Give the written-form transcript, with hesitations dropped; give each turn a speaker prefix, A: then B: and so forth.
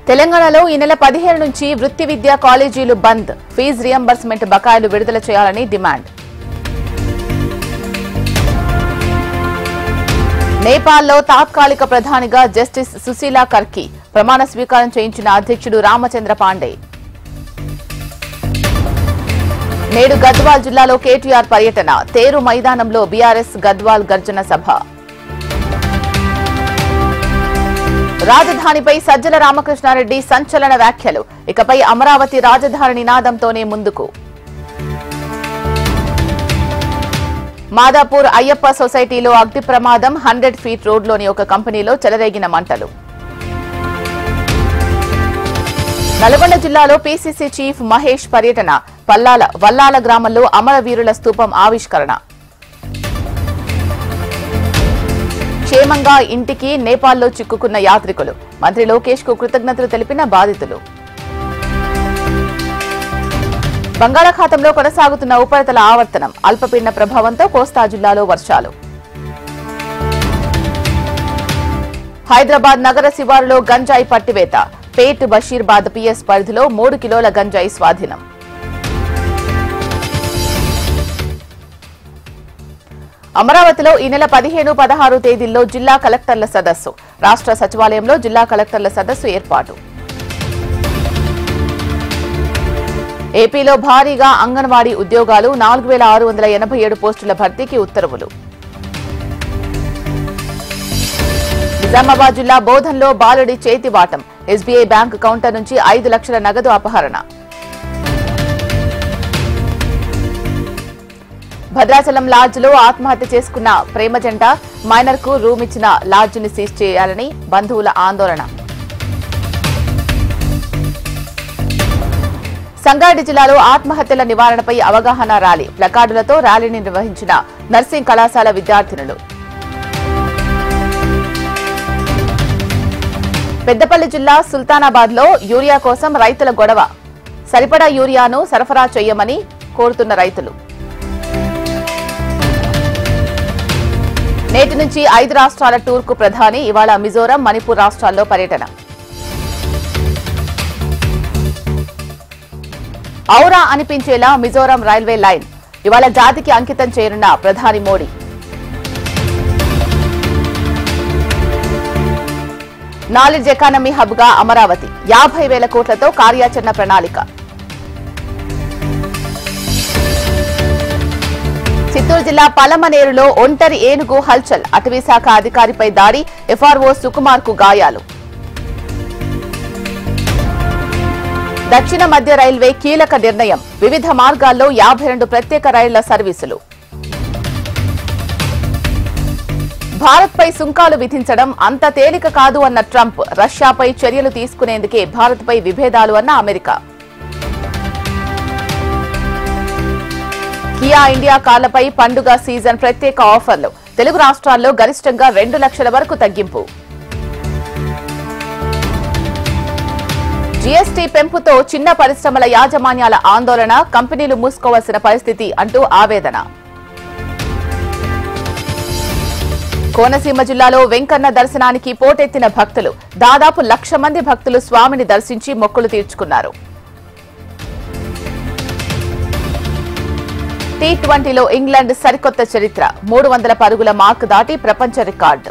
A: తెలంగాణలో ఈ నెల 15 నుంచి వృత్తి విద్యా కాలేజీలు బంద్, ఫీజు రియంబర్స్మెంట్ బకాయిలు విడుదల చేయాలని డిమాండ్. నేపాల్లో తాత్కాలిక ప్రధానిగా జస్టిస్ సుశీలా కర్కి ప్రమాణ స్వీకారం చేయించిన అధ్యక్షుడు రామచంద్ర పాండే. నేడు గద్వాల్ జిల్లాలో కేటీఆర్ పర్యటన, తేరు మైదానంలో బీఆర్ఎస్ గద్వాల్ గర్జన సభ. రాజధానిపై సజ్జల రామకృష్ణారెడ్డి సంచలన వ్యాఖ్యలు, ఇకపై అమరావతి రాజధాని నినాదంతోనే ముందుకు. మాదాపూర్ అయ్యప్ప సొసైటీలో అగ్ని ప్రమాదం, 100 ఫీట్ రోడ్లోని ఒక కంపెనీలో చెలరేగిన మంటలు. నల్గొండ జిల్లాలో పీసీసీ చీఫ్ మహేష్ పర్యటన, వల్లాల గ్రామంలో అమరవీరుల స్తూపం ఆవిష్కరణ. క్షేమంగా ఇంటికి నేపాల్లో చిక్కుకున్న యాత్రికులు, మంత్రి లోకేష్ కు కృతజ్ఞతలు తెలిపిన బాధితులు. బంగాళాఖాతంలో కొనసాగుతున్న ఉపరితల ఆవర్తనం, అల్పపీడన ప్రభావంతో కోస్తా జిల్లాలో వర్షాలు. హైదరాబాద్ నగర శివారులో గంజాయి పట్టివేత, పేట్ బషీర్బాద్ పిఎస్ పరిధిలో 3 కిలోల గంజాయి స్వాధీనం. అమరావతిలో ఈ నెల 15, 16 తేదీల్లో జిల్లా కలెక్టర్ల సదస్సు, రాష్ట్ర సచివాలయంలో జిల్లా కలెక్టర్ల సదస్సు ఏర్పాటు. ఏపీలో భారీగా అంగన్వాడీ ఉద్యోగాలు, 4687 పోస్టుల భర్తీకి ఉత్తర్వులు. నిజామాబాద్ జిల్లా బోధన్లో బాలుడి చేతివాటం, ఎస్బీఐ బ్యాంకు కౌంటర్ నుంచి 5 లక్షల నగదు అపహరణ. భద్రాచలం లాడ్జ్లో ఆత్మహత్య చేసుకున్న ప్రేమ జంట, మైనర్ కు రూమ్ ఇచ్చిన లాడ్జిని సీజ్ చేయాలని బంధువుల ఆందోళన. సంగారెడ్డి జిల్లాలో ఆత్మహత్యల నివారణపై అవగాహన ర్యాలీ, ప్లకార్డులతో ర్యాలీని నిర్వహించిన నర్సింగ్ కళాశాల విద్యార్థినులు. పెద్దపల్లి జిల్లా సుల్తానాబాద్ లో యూరియా కోసం రైతుల గొడవ, సరిపడా యూరియాను సరఫరా చేయమని కోరుతున్న రైతులు. నేటి నుంచి 5 రాష్ట్రాల టూర్కు ప్రధాని, ఇవాళ మిజోరం, మణిపూర్ రాష్ట్రాల్లో పర్యటన. ఔరా అనిపించేలా మిజోరం రైల్వే లైన్, ఇవాళ జాతికి అంకితం చేయనున్న ప్రధాని మోడీ. నాలెడ్జ్ ఎకానమీ హబ్ గా అమరావతి, 50,000 కోట్లతో కార్యాచరణ ప్రణాళిక. చిత్తూరు జిల్లా పలమనేరులో ఒంటరి ఏనుగు హల్చల్, అటవీశాఖ అధికారిపై దాడి, ఎఫ్ఆర్ఓ సుకుమార్ కు గాయాలు. దక్షిణ మధ్య రైల్వే కీలక నిర్ణయం, వివిధ మార్గాల్లో 52 ప్రత్యేక రైళ్ల సర్వీసులు. భారత్పై సుంకాలు విధించడం అంత తేలిక కాదు అన్న ట్రంప్, రష్యాపై చర్యలు తీసుకునేందుకే భారత్పై విభేదాలు అన్న అమెరికా. కియా ఇండియా కార్లపై పండుగ సీజన్ ప్రత్యేక ఆఫర్లు, తెలుగు రాష్ట్రాల్లో గరిష్టంగా 2 లక్షల వరకు తగ్గింపు. జీఎస్టీ పెంపుతో చిన్న పరిశ్రమల యాజమాన్యాల ఆందోళన, కంపెనీలు మూసుకోవాల్సిన పరిస్థితి అంటూ ఆవేదన. కోనసీమ జిల్లాలో వెంకన్న దర్శనానికి పోటెత్తిన భక్తులు, దాదాపు 1,00,000 మంది భక్తులు స్వామిని దర్శించి మొక్కులు తీర్చుకున్నారు. T20లో ఇంగ్లాండ్ సరికొత్త చరిత్ర, 300 పరుగుల మార్కు దాటి ప్రపంచ రికార్డు.